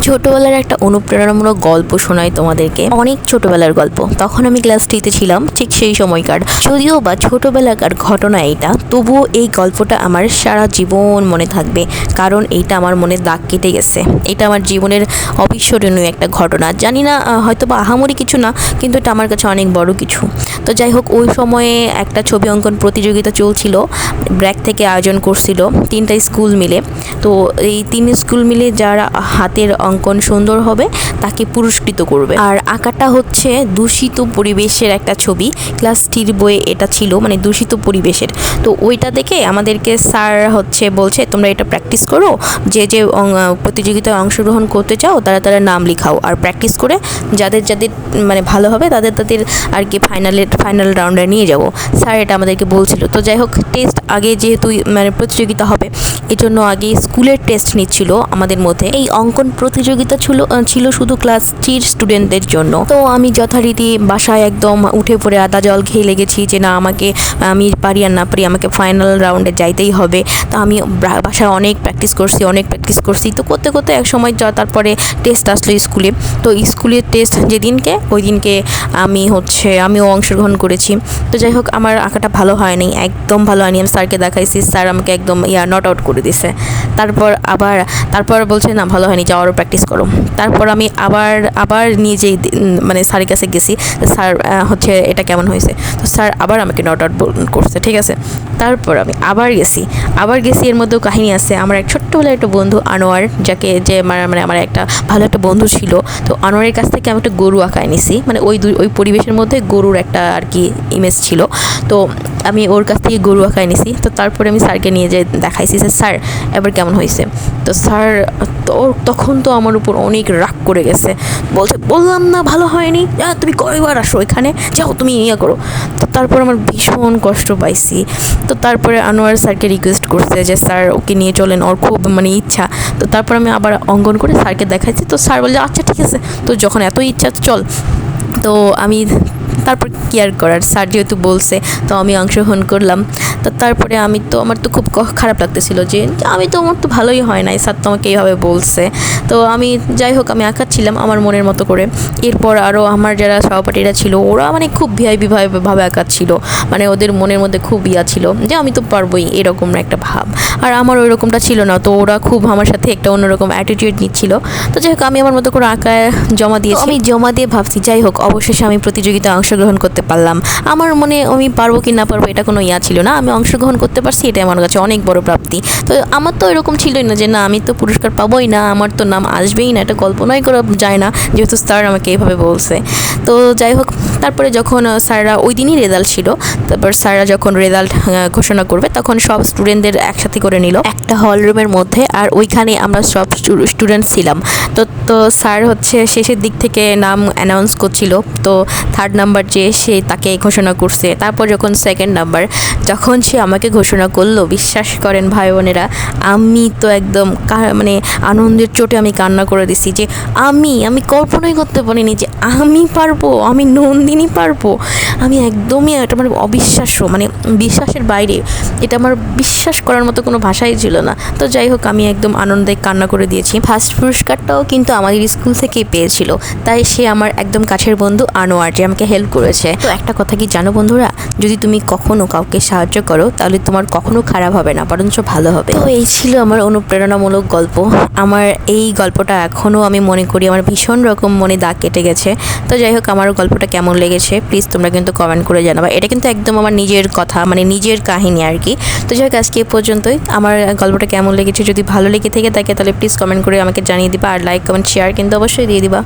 ছোটবেলার একটা অনুপ্রেরণামূলক গল্প শোনাই তোমাদেরকে, অনেক ছোটবেলার গল্প। তখন আমি ক্লাস 3-তে ছিলাম, ঠিক সেই সময়কার। যদিও বা ছোটবেলাকার ঘটনা এইটা, তবুও এই গল্পটা আমার সারা জীবন মনে থাকবে, কারণ এইটা আমার মনে দাগ কেটে গেছে। এটা আমার জীবনের অবিস্মরণীয় একটা ঘটনা। জানি না, হয়তো বা আহামরি কিছু না, কিন্তু এটা আমার কাছে অনেক বড় কিছু। তো যাই হোক, ওই সময়ে একটা ছবি অঙ্কন প্রতিযোগিতা চলছিল, ব্র্যাক থেকে আয়োজন করছিল 3টা স্কুল মিলে। তো এই 3 স্কুল মিলে যারা হাতের অঙ্কন সুন্দর হবে তাকে পুরস্কৃত করবে। আর আঁকাটা হচ্ছে দূষিত পরিবেশের একটা ছবি। ক্লাস 3 বইয়ে এটা ছিল, মানে দূষিত পরিবেশের। তো ওইটা দেখে আমাদেরকে স্যার বলছে তোমরা এটা প্র্যাকটিস করো, যে প্রতিযোগিতায় অংশগ্রহণ করতে চাও তারা নাম লিখাও, আর প্র্যাকটিস করে যাদের মানে ভালো হবে তাদের আর কি ফাইনাল রাউন্ডে নিয়ে যাবো। স্যার এটা আমাদেরকে বলছিল। তো যাই হোক, টেস্ট আগে যেহেতু মানে প্রতিযোগিতা হবে, এজন্য আগে স্কুলের টেস্ট নিচ্ছিল আমাদের মধ্যে। এই অঙ্কন প্রতিযোগিতা ছিল শুধু ক্লাস 3 স্টুডেন্টদের জন্য। তো আমি যথারীতি বাসায় একদম উঠে পড়ে আদা জল খেয়ে লেগেছি যে না, আমি পারি আর না পারি, আমাকে ফাইনাল রাউন্ডে যাইতেই হবে। তো আমি বাসায় অনেক প্র্যাকটিস করছি। তো করতে করতে এক সময় তারপরে টেস্ট আসলো স্কুলে। তো স্কুলের টেস্ট ওই দিনকে আমিও অংশগ্রহণ করেছি। তো যাই হোক, আমার আঁকাটা ভালো হয়নি, একদম ভালো হয়নি। আমি স্যারকে দেখাইছি, স্যার আমাকে একদম নট আউট করে দিছে। তারপর বলছে না, ভালো হয়নি, যাও আরও প্র্যাকটিস করো। তারপর আমি আবার নিয়ে যেই মানে স্যারের কাছে গেছি, স্যার এটা কেমন হয়েছে। তো স্যার আবার আমাকে নট আউট করছে, ঠিক আছে। তারপর আমি আবার গেছি। এর মধ্যেও কাহিনী আছে। আমার এক ছোট্টবেলার একটা বন্ধু আনোয়ার, যে মানে আমার একটা ভালো একটা বন্ধু ছিল। তো আনোয়ারের কাছ থেকে আমি একটা গরু আঁকায় নিছি, মানে ওই পরিবেশের মধ্যে গরুর একটা আর কি ইমেজ ছিল। তো আমি ওর কাছ থেকে গরু আঁকায় নিছি। তো তারপরে আমি স্যারকে নিয়ে যেয়ে দেখাইছি যে স্যার এবার কেমন হয়েছে। তো স্যার তখন তো আমার উপর অনেক রাগ করে গেছে, বললাম না ভালো হয়নি, তুমি কয়বার আসো এখানে, যাও তুমি করো। তো তারপর আমার ভীষণ কষ্ট পাইছি। তো তারপরে আনোয়ার স্যারকে রিকোয়েস্ট করছে যে স্যার ওকে নিয়ে চলেন, ওর খুব মানে ইচ্ছা। তো তারপর আমি আবার অঙ্কন করে স্যারকে দেখাইছি। তো স্যার বলছে আচ্ছা ঠিক আছে, তো যখন এত ইচ্ছা চল। তো আমি তারপর কি আর করার, স্যার যেহেতু বলছে তো আমি অংশগ্রহণ করলাম। তো তারপরে আমার তো খুব খারাপ লাগতেছিল যে আমার তো ভালোই হয় নাই, স্যার তো আমাকে এইভাবে বলছে। তো আমি যাই হোক, আমি আঁকাচ্ছিলাম আমার মনের মতো করে। এরপর আরও আমার যারা সহপাঠীরা ছিল, ওরা মানে খুব ভাবে আঁকাচ্ছিল, মানে ওদের মনের মধ্যে খুব ছিল যে আমি তো পারবোই, এরকম একটা ভাব। আর আমার ওই রকমটা ছিল না। তো ওরা খুব আমার সাথে একটা অন্যরকম অ্যাটিটিউড নিচ্ছিল। তো যাই হোক, আমি আমার মতো করে আঁকায় জমা দিয়ে ভাবছি, যাই হোক অবশেষে আমি প্রতিযোগিতায় অংশগ্রহণ করতে পারলাম। আমার মনে আমি পারবো কি না পারবো এটা কোনো ছিল না, আমি অংশগ্রহণ করতে পারছি, এটা আমার কাছে অনেক বড় প্রাপ্তি। তো আমার তো এরকম ছিলই না যে না, আমি তো পুরস্কার পাবোই না, আমার তো নাম আসবেই না, এটা কল্পনাই করা যায় না, যেহেতু স্যার আমাকে এইভাবে বলছে। তো যাই হোক, তারপরে যখন স্যাররা ওই দিনই রেজাল্ট ছিল, তারপর স্যাররা যখন রেজাল্ট ঘোষণা করবে, তখন সব স্টুডেন্টদের একসাথে করে নিল একটা হল রুমের মধ্যে। আর ওইখানে আমরা সব স্টুডেন্ট ছিলাম। তো স্যার শেষের দিক থেকে নাম অ্যানাউন্স করছিল। তো 3rd নাম্বার সে তাকে ঘোষণা করছে। তারপর যখন 2nd নাম্বার, যখন সে আমাকে ঘোষণা করলো, বিশ্বাস করেন ভাই বোনেরা, আমি তো একদম মানে আনন্দের চোটে আমি কান্না করে দিছি যে আমি কল্পনাই করতে পারিনি যে আমি পারবো, আমি নন্দিনী পারবো। আমি একদমই, এটা মানে অবিশ্বাস্য, মানে বিশ্বাসের বাইরে। এটা আমার বিশ্বাস করার মতো কোনো ভাষাই ছিল না। তো যাই হোক, আমি একদম আনন্দে কান্না করে দিয়েছি। ফার্স্ট পুরস্কারটাও কিন্তু আমাদের স্কুল থেকেই পেয়েছিল। তাই সে আমার একদম কাছের বন্ধু আনোয়ার, যে আমাকে হেল্প করেছে। তো একটা কথা কি জানো বন্ধুরা, যদি তুমি কখনো কাউকে সাহায্য করো তাহলে তোমার কখনো খারাপ হবে না, বরঞ্চ ভালো হবে। তো এই ছিল আমার অনুপ্রেরণামূলক গল্প। আমার এই গল্পটা এখনও আমি মনে করি, আমার ভীষণ রকম মনে দাগ কেটে গেছে। তো যাই হোক, আমার গল্পটা কেমন লেগেছে প্লিজ তোমরা কিন্তু কমেন্ট করে জানাবা। এটা কিন্তু একদম আমার নিজের কথা, মানে নিজের কাহিনী আর কি। তো যাই হোক, আজকে এ পর্যন্তই। আমার গল্পটা কেমন লেগেছে, যদি ভালো লেগে থাকে তাহলে প্লিজ কমেন্ট করে আমাকে জানিয়ে দিবা। আর লাইক কমেন্ট শেয়ার কিন্তু অবশ্যই দিয়ে দিবা।